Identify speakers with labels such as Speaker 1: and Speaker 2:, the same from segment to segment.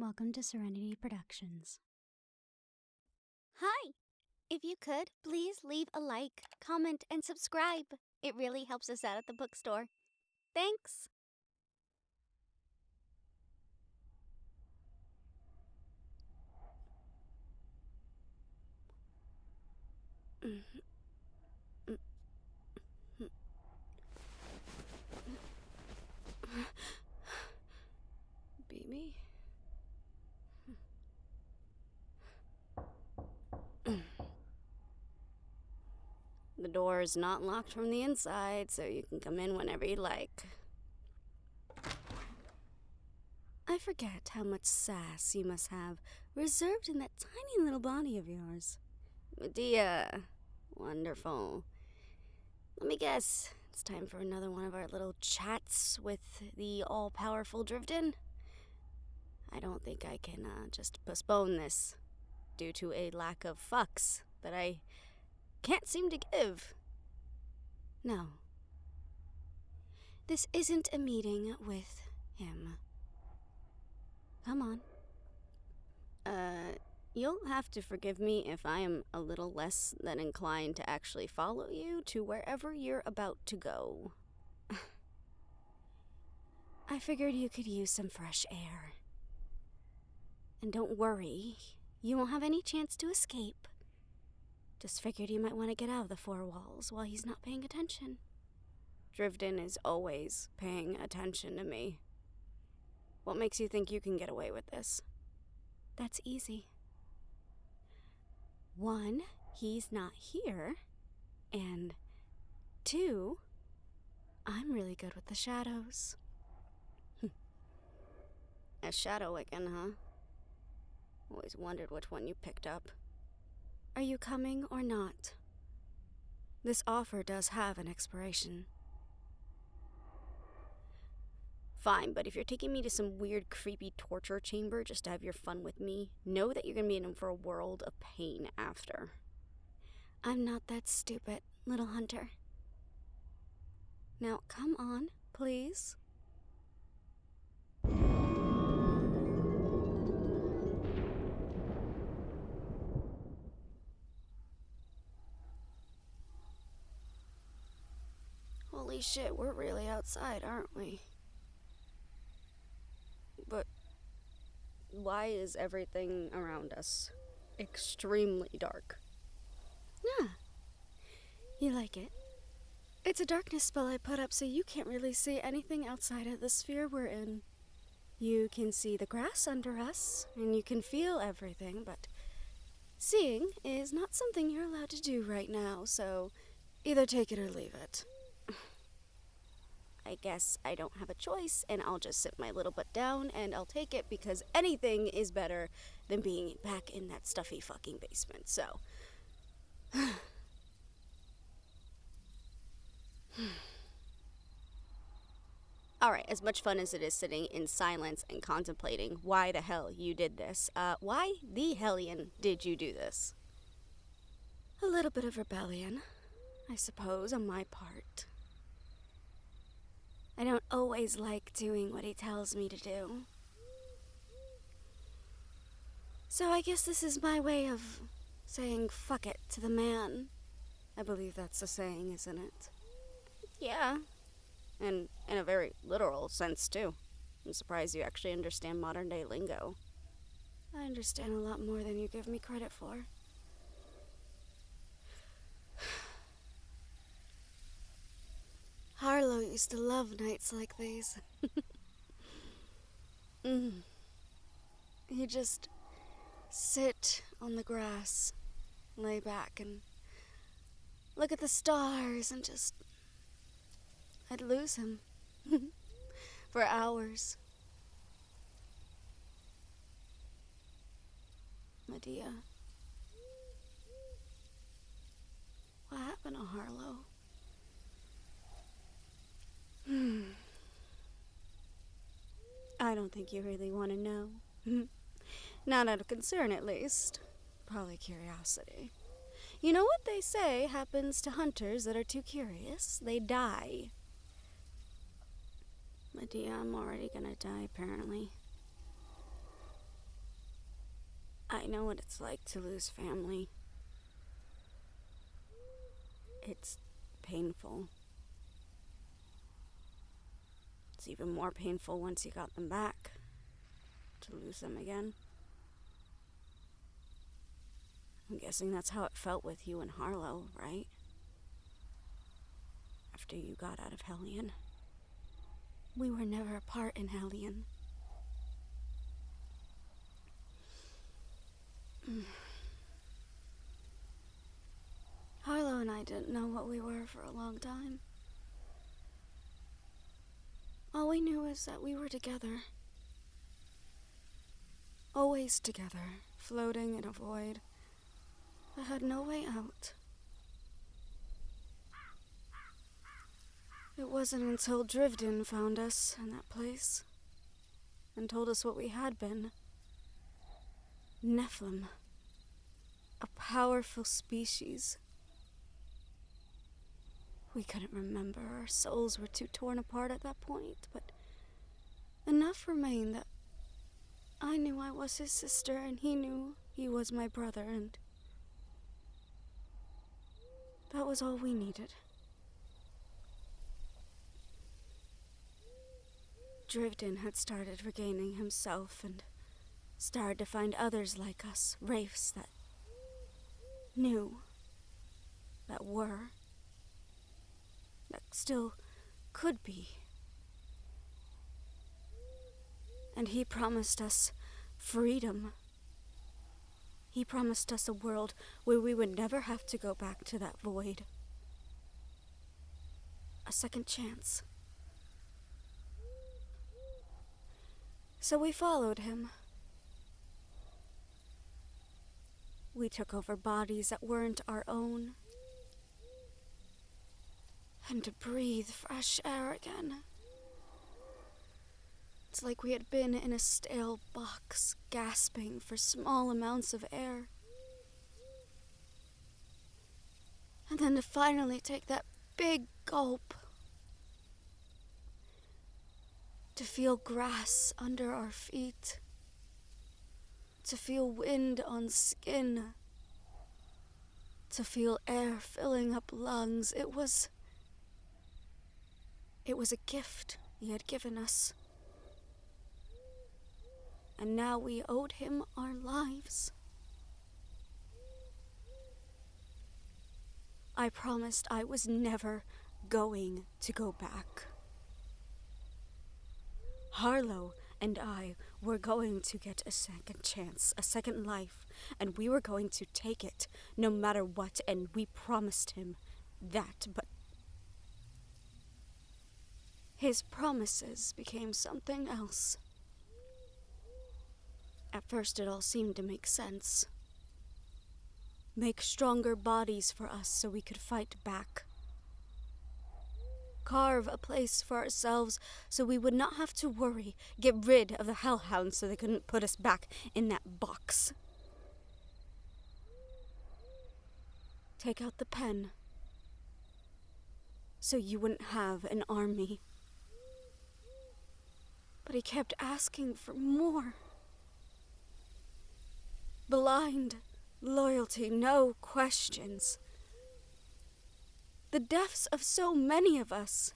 Speaker 1: Welcome to Serenity Productions.
Speaker 2: Hi! If you could, please leave a like, comment, and subscribe. It really helps us out at the bookstore. Thanks!
Speaker 3: Baby? The door is not locked from the inside, so you can come in whenever you like. I forget how much sass you must have reserved in that tiny little body of yours. Medea. Wonderful. Let me guess. It's time for another one of our little chats with the all-powerful Drifton. I don't think I can just postpone this due to a lack of fucks that I can't seem to give. No. This isn't a meeting with him. Come on. You'll have to forgive me if I am a little less than inclined to actually follow you to wherever you're about to go. I figured you could use some fresh air. And don't worry, you won't have any chance to escape. Just figured you might want to get out of the four walls while he's not paying attention. Drifton is always paying attention to me. What makes you think you can get away with this? That's easy. 1, he's not here. And 2, I'm really good with the shadows. A shadow Wiccan, huh? Always wondered which one you picked up. Are you coming or not? This offer does have an expiration. Fine, but if you're taking me to some weird, creepy torture chamber just to have your fun with me, know that you're gonna be in for a world of pain after. I'm not that stupid, little hunter. Now, come on, please. Holy shit, we're really outside, aren't we? But why is everything around us extremely dark? Yeah. You like it? It's a darkness spell I put up so you can't really see anything outside of the sphere we're in. You can see the grass under us, and you can feel everything, but seeing is not something you're allowed to do right now, so either take it or leave it. I guess I don't have a choice, and I'll just sit my little butt down, and I'll take it because anything is better than being back in that stuffy fucking basement, so. Alright, as much fun as it is sitting in silence and contemplating why the hell you did this, why the hellion did you do this? A little bit of rebellion, I suppose, on my part. I don't always like doing what he tells me to do. So I guess this is my way of saying fuck it to the man. I believe that's the saying, isn't it? Yeah. And in a very literal sense, too. I'm surprised you actually understand modern-day lingo. I understand a lot more than you give me credit for. Harlow used to love nights like these. He'd just sit on the grass, lay back, and look at the stars, and just... I'd lose him. For hours. Medea. What happened to Harlow? I don't think you really want to know. Not out of concern, at least. Probably curiosity. You know what they say happens to hunters that are too curious? They die. Medea, I'm already gonna die, apparently. I know what it's like to lose family. It's painful. It's even more painful once you got them back, to lose them again. I'm guessing that's how it felt with you and Harlow, right? After you got out of Hellion. We were never apart in Hellion. Harlow and I didn't know what we were for a long time. All we knew is that we were together. Always together, floating in a void that had no way out. It wasn't until Drivden found us in that place and told us what we had been. Nephilim. A powerful species. We couldn't remember. Our souls were too torn apart at that point, but enough remained that I knew I was his sister and he knew he was my brother, and that was all we needed. Drivden had started regaining himself and started to find others like us, wraiths that knew, that were, that still could be. And he promised us freedom. He promised us a world where we would never have to go back to that void. A second chance. So we followed him. We took over bodies that weren't our own. And to breathe fresh air again. It's like we had been in a stale box, gasping for small amounts of air. And then to finally take that big gulp. To feel grass under our feet. To feel wind on skin. To feel air filling up lungs. It was a gift he had given us. And now we owed him our lives. I promised I was never going to go back. Harlow and I were going to get a second chance, a second life, and we were going to take it no matter what, and we promised him that, but his promises became something else. At first it all seemed to make sense. Make stronger bodies for us so we could fight back. Carve a place for ourselves so we would not have to worry. Get rid of the hellhounds so they couldn't put us back in that box. Take out the pen so you wouldn't have an army. But he kept asking for more. Blind loyalty, no questions. The deaths of so many of us.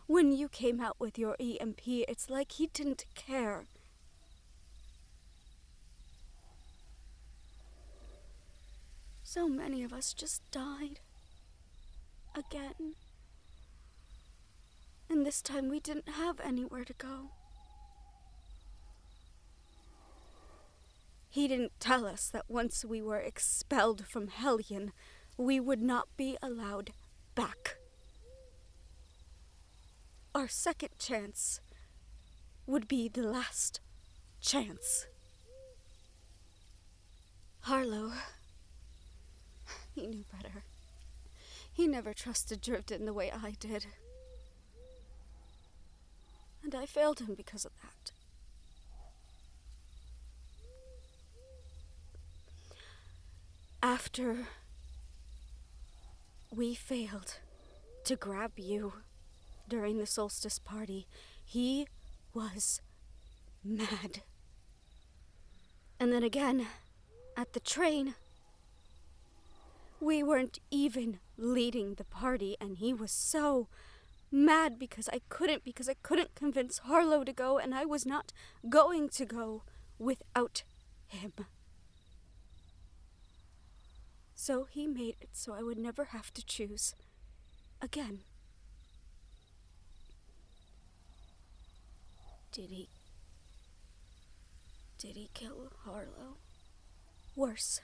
Speaker 3: When you came out with your EMP, it's like he didn't care. So many of us just died. Again. And this time we didn't have anywhere to go. He didn't tell us that once we were expelled from Hellion, we would not be allowed back. Our second chance would be the last chance. Harlow, he knew better. He never trusted Drivden the way I did. And I failed him because of that. After we failed to grab you during the solstice party, he was mad. And then again, at the train. We weren't even leading the party, and he was so mad because I couldn't convince Harlow to go, and I was not going to go without him. So he made it so I would never have to choose again. Did he kill Harlow? Worse.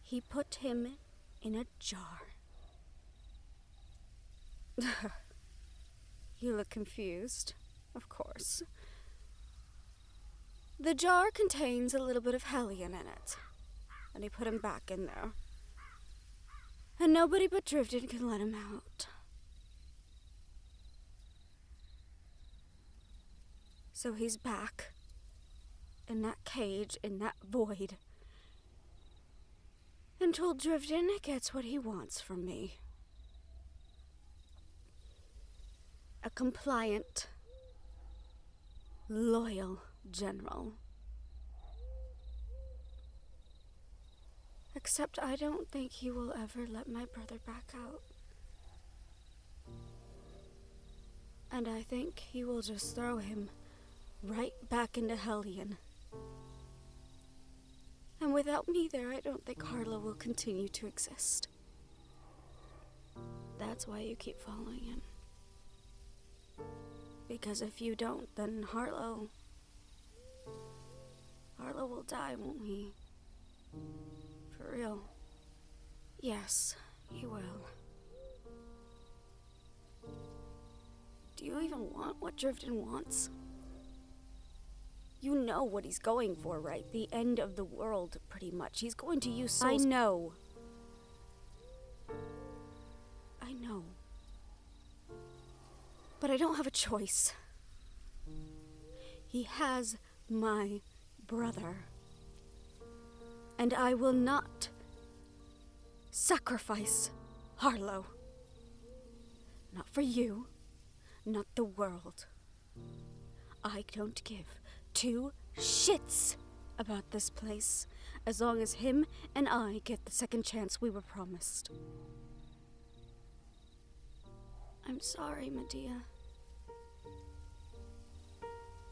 Speaker 3: He put him in a jar. You look confused, of course. The jar contains a little bit of Hellion in it, and he put him back in there. And nobody but Drifted can let him out. So he's back, in that cage, in that void. Until Drifton gets what he wants from me. A compliant, loyal general. Except I don't think he will ever let my brother back out. And I think he will just throw him right back into Hellion. And without me there, I don't think Harlow will continue to exist. That's why you keep following him. Because if you don't, then Harlow will die, won't he? For real. Yes, he will. Do you even want what Drifton wants? You know what he's going for, right? The end of the world, pretty much. He's going to use souls. I know. But I don't have a choice. He has my brother. And I will not sacrifice Harlow. Not for you. Not the world. I don't give two shits about this place as long as him and I get the second chance we were promised. I'm sorry, Medea.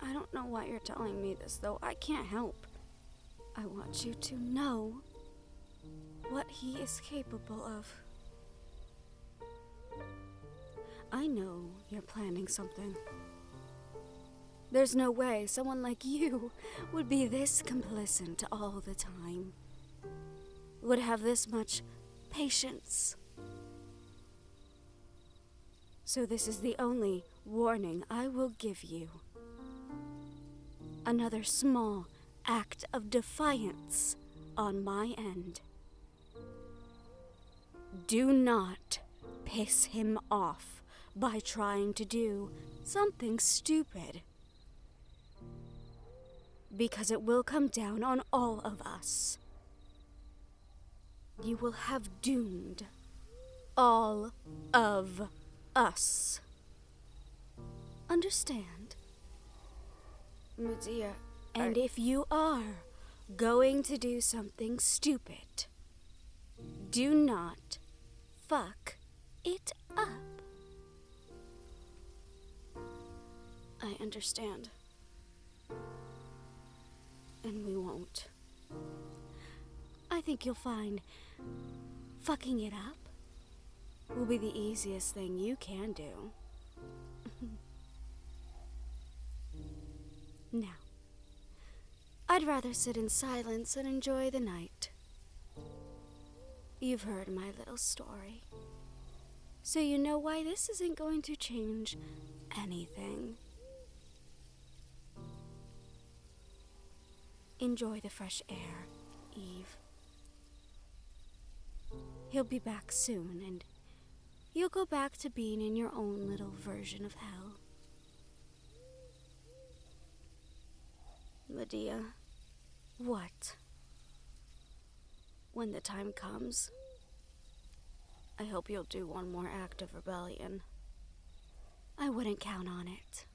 Speaker 3: I don't know why you're telling me this, though. I can't help. I want you to know what he is capable of. I know you're planning something. There's no way someone like you would be this complacent all the time. Would have this much patience. So this is the only warning I will give you. Another small act of defiance on my end. Do not piss him off by trying to do something stupid. Because it will come down on all of us. You will have doomed all of us. Understand? Medea, and if you are going to do something stupid, do not fuck it up. I understand. And we won't. I think you'll find fucking it up will be the easiest thing you can do. Now, I'd rather sit in silence and enjoy the night. You've heard my little story, so you know why this isn't going to change anything. Enjoy the fresh air, Eve. He'll be back soon, and you'll go back to being in your own little version of hell. Medea, what? When the time comes, I hope you'll do one more act of rebellion. I wouldn't count on it.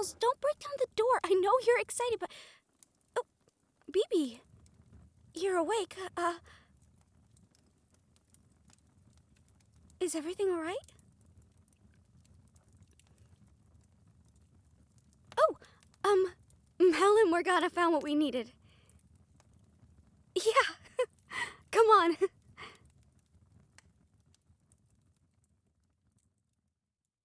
Speaker 3: Charles, don't break down the door. I know you're excited, but... Oh, BB, you're awake. Is everything all right? Oh, Mel and Morgana found what we needed. Yeah, come on.